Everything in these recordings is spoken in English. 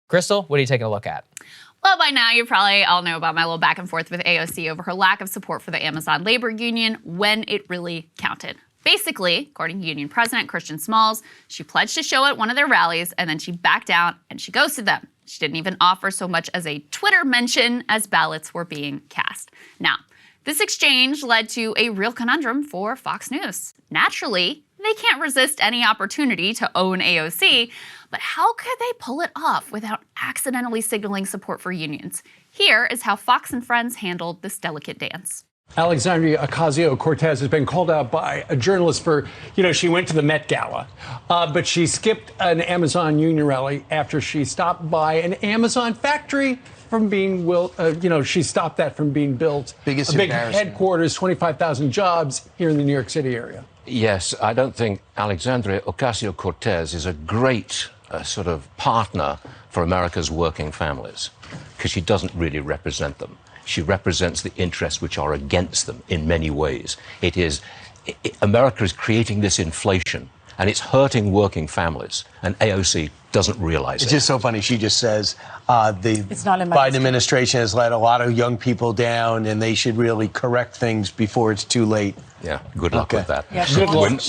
Krystal, what are you taking a look at? Well, by now you probably all know about my little back and forth with AOC over her lack of support for the Amazon labor union when it really counted. Basically, according to union president Christian Smalls, she pledged to show at one of their rallies and then she backed down and she ghosted them. She didn't even offer so much as a Twitter mention as ballots were being cast. Now, this exchange led to a real conundrum for Fox News. Naturally, they can't resist any opportunity to own AOC, but how could they pull it off without accidentally signaling support for unions? Here is how Fox and Friends handled this delicate dance. Alexandria Ocasio-Cortez has been called out by a journalist for, she went to the Met Gala, but she skipped an Amazon union rally after she stopped by an Amazon factory from being, she stopped that from being built. Biggest a big embarrassment. headquarters, 25,000 jobs here in the New York City area. Yes, I don't think Alexandria Ocasio-Cortez is a great sort of partner for America's working families, because she doesn't really represent them. She represents the interests which are against them in many ways. America is creating this inflation, and it's hurting working families, and AOC doesn't realize it. It's just so funny. She just says the Biden administration has let a lot of young people down, and they should really correct things before it's too late. Yeah, good luck with that. Yeah,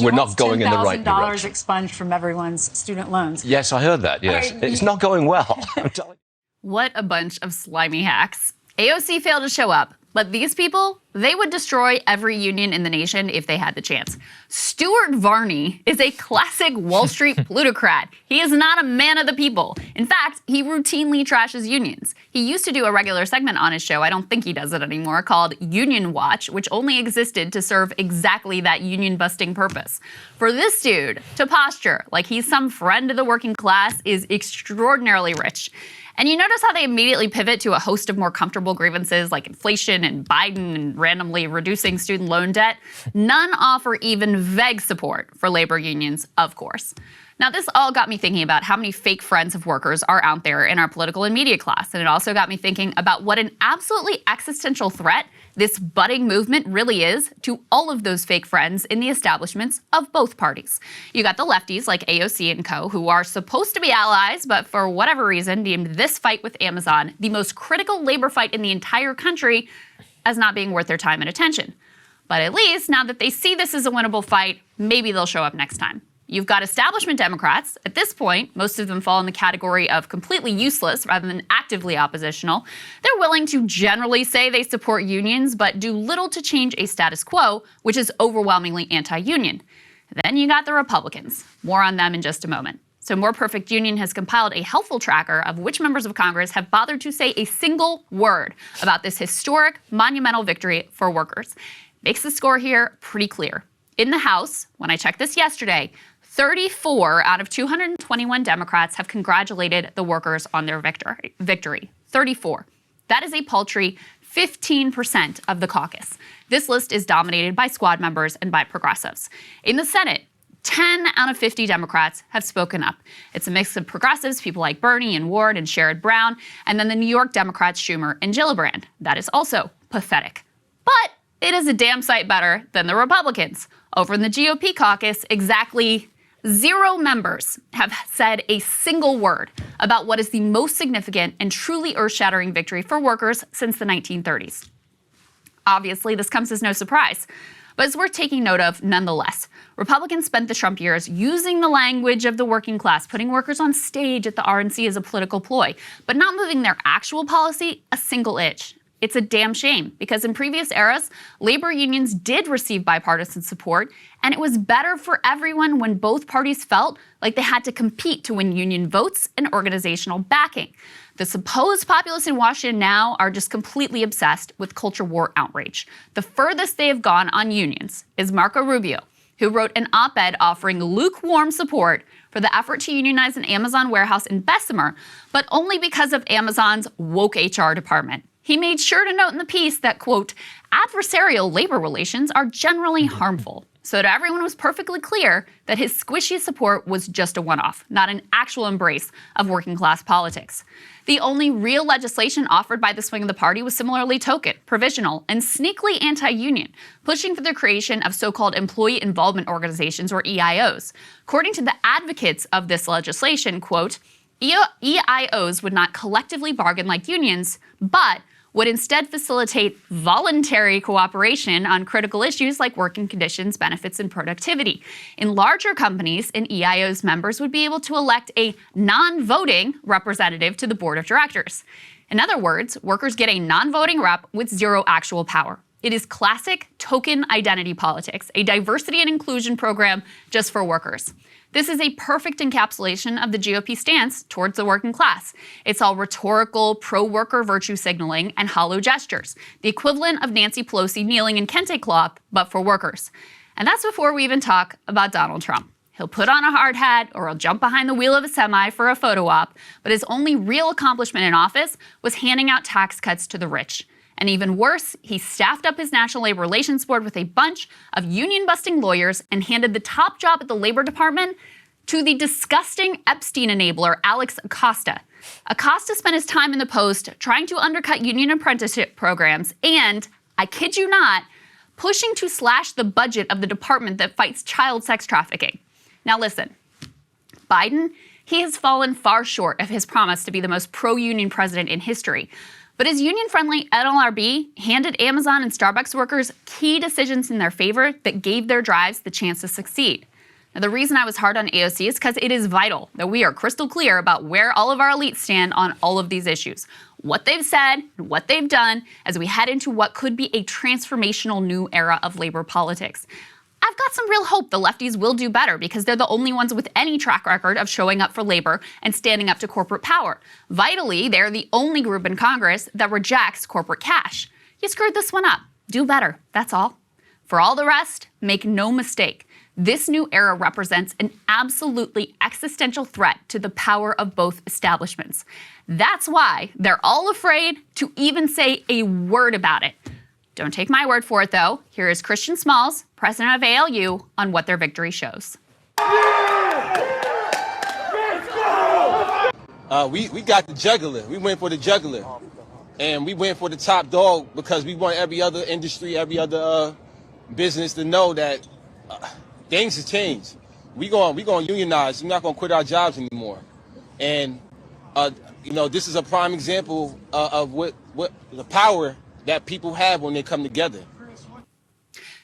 we're not going in the right $10,000 direction. expunged from everyone's student loans. Yes, I heard that, yes. It's not going well. I'm telling you. What a bunch of slimy hacks. AOC failed to show up, but these people, they would destroy every union in the nation if they had the chance. Stuart Varney is a classic Wall Street plutocrat. He is not a man of the people. In fact, he routinely trashes unions. He used to do a regular segment on his show, I don't think he does it anymore, called Union Watch, which only existed to serve exactly that union-busting purpose. For this dude to posture like he's some friend of the working class is extraordinarily rich. And you notice how they immediately pivot to a host of more comfortable grievances like inflation and Biden and randomly reducing student loan debt. None offer even vague support for labor unions, of course. Now, this all got me thinking about how many fake friends of workers are out there in our political and media class. And it also got me thinking about what an absolutely existential threat this budding movement really is to all of those fake friends in the establishments of both parties. You got the lefties like AOC and co, who are supposed to be allies, but for whatever reason deemed this fight with Amazon, the most critical labor fight in the entire country, as not being worth their time and attention. But at least now that they see this as a winnable fight, maybe they'll show up next time. You've got establishment Democrats. At this point, most of them fall in the category of completely useless rather than actively oppositional. They're willing to generally say they support unions, but do little to change a status quo, which is overwhelmingly anti-union. Then you got the Republicans. More on them in just a moment. So More Perfect Union has compiled a helpful tracker of which members of Congress have bothered to say a single word about this historic, monumental victory for workers. Makes the score here pretty clear. In the House, when I checked this yesterday, 34 out of 221 Democrats have congratulated the workers on their victory. 34. That is a paltry 15% of the caucus. This list is dominated by squad members and by progressives. In the Senate, 10 out of 50 Democrats have spoken up. It's a mix of progressives, people like Bernie and Ward and Sherrod Brown, and then the New York Democrats Schumer and Gillibrand. That is also pathetic. But it is a damn sight better than the Republicans. Over in the GOP caucus, exactly 0 members have said a single word about what is the most significant and truly earth-shattering victory for workers since the 1930s. Obviously, this comes as no surprise, but it's worth taking note of nonetheless. Republicans spent the Trump years using the language of the working class, putting workers on stage at the RNC as a political ploy, but not moving their actual policy a single inch. It's a damn shame, because in previous eras, labor unions did receive bipartisan support, and it was better for everyone when both parties felt like they had to compete to win union votes and organizational backing. The supposed populists in Washington now are just completely obsessed with culture war outrage. The furthest they have gone on unions is Marco Rubio, who wrote an op-ed offering lukewarm support for the effort to unionize an Amazon warehouse in Bessemer, but only because of Amazon's woke HR department. He made sure to note in the piece that, quote, adversarial labor relations are generally harmful. So that everyone was perfectly clear that his squishy support was just a one-off, not an actual embrace of working class politics. The only real legislation offered by the swing of the party was similarly token, provisional, and sneakily anti-union, pushing for the creation of so-called employee involvement organizations, or EIOs. According to the advocates of this legislation, quote, EIOs would not collectively bargain like unions, but would instead facilitate voluntary cooperation on critical issues like working conditions, benefits, and productivity. In larger companies, an EIO's members would be able to elect a non-voting representative to the board of directors. In other words, workers get a non-voting rep with zero actual power. It is classic token identity politics, a diversity and inclusion program just for workers. This is a perfect encapsulation of the GOP stance towards the working class. It's all rhetorical, pro-worker virtue signaling and hollow gestures, the equivalent of Nancy Pelosi kneeling in kente cloth, but for workers. And that's before we even talk about Donald Trump. He'll put on a hard hat or he'll jump behind the wheel of a semi for a photo op, but his only real accomplishment in office was handing out tax cuts to the rich. And even worse, he staffed up his National Labor Relations Board with a bunch of union-busting lawyers and handed the top job at the Labor Department to the disgusting Epstein enabler, Alex Acosta. Acosta spent his time in the Post trying to undercut union apprenticeship programs and, I kid you not, pushing to slash the budget of the department that fights child sex trafficking. Now listen, Biden, he has fallen far short of his promise to be the most pro-union president in history. But his union-friendly NLRB handed Amazon and Starbucks workers key decisions in their favor that gave their drives the chance to succeed. Now, the reason I was hard on AOC is because it is vital that we are crystal clear about where all of our elites stand on all of these issues, what they've said and what they've done as we head into what could be a transformational new era of labor politics. I've got some real hope the lefties will do better because they're the only ones with any track record of showing up for labor and standing up to corporate power. Vitally, they're the only group in Congress that rejects corporate cash. You screwed this one up. Do better, that's all. For all the rest, make no mistake. This new era represents an absolutely existential threat to the power of both establishments. That's why they're all afraid to even say a word about it. Don't take my word for it, though. Here is Christian Smalls, president of ALU, on what their victory shows. We got the juggler. We went for the juggler. And we went for the top dog because we want every other industry, every other business to know that things have changed. We going to unionize. We're not going to quit our jobs anymore. And, this is a prime example of what the power that people have when they come together.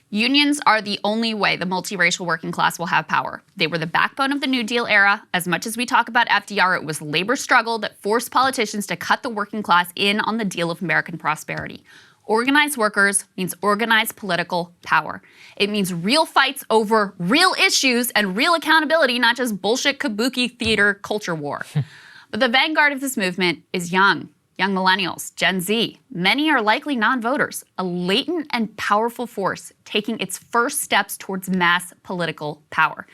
Unions are the only way the multiracial working class will have power. They were the backbone of the New Deal era. As much as we talk about FDR, it was labor's struggle that forced politicians to cut the working class in on the deal of American prosperity. Organized workers means organized political power. It means real fights over real issues and real accountability, not just bullshit kabuki theater culture war. But the vanguard of this movement is young millennials, Gen Z. Many are likely non-voters, a latent and powerful force taking its first steps towards mass political power.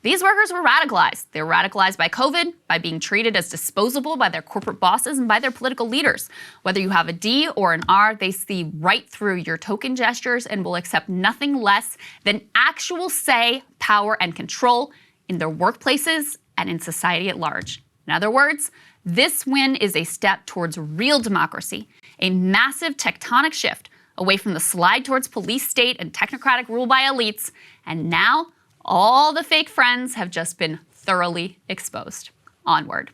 These workers were radicalized. They were radicalized by COVID, by being treated as disposable by their corporate bosses and by their political leaders. Whether you have a D or an R, they see right through your token gestures and will accept nothing less than actual say, power, and control in their workplaces and in society at large. In other words, this win is a step towards real democracy, a massive tectonic shift away from the slide towards police state and technocratic rule by elites, and now all the fake friends have just been thoroughly exposed. Onward.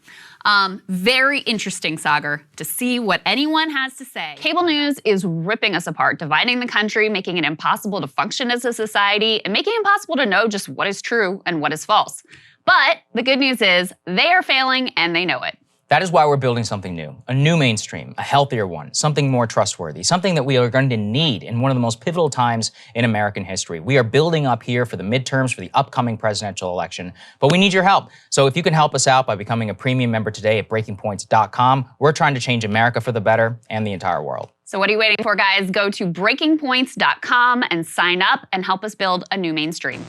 Very interesting, Sagar, to see what anyone has to say. Cable news is ripping us apart, dividing the country, making it impossible to function as a society, and making it impossible to know just what is true and what is false. But the good news is they are failing and they know it. That is why we're building something new, a new mainstream, a healthier one, something more trustworthy, something that we are going to need in one of the most pivotal times in American history. We are building up here for the midterms, for the upcoming presidential election, but we need your help. So if you can help us out by becoming a premium member today at breakingpoints.com, we're trying to change America for the better and the entire world. So what are you waiting for, guys? Go to breakingpoints.com and sign up and help us build a new mainstream.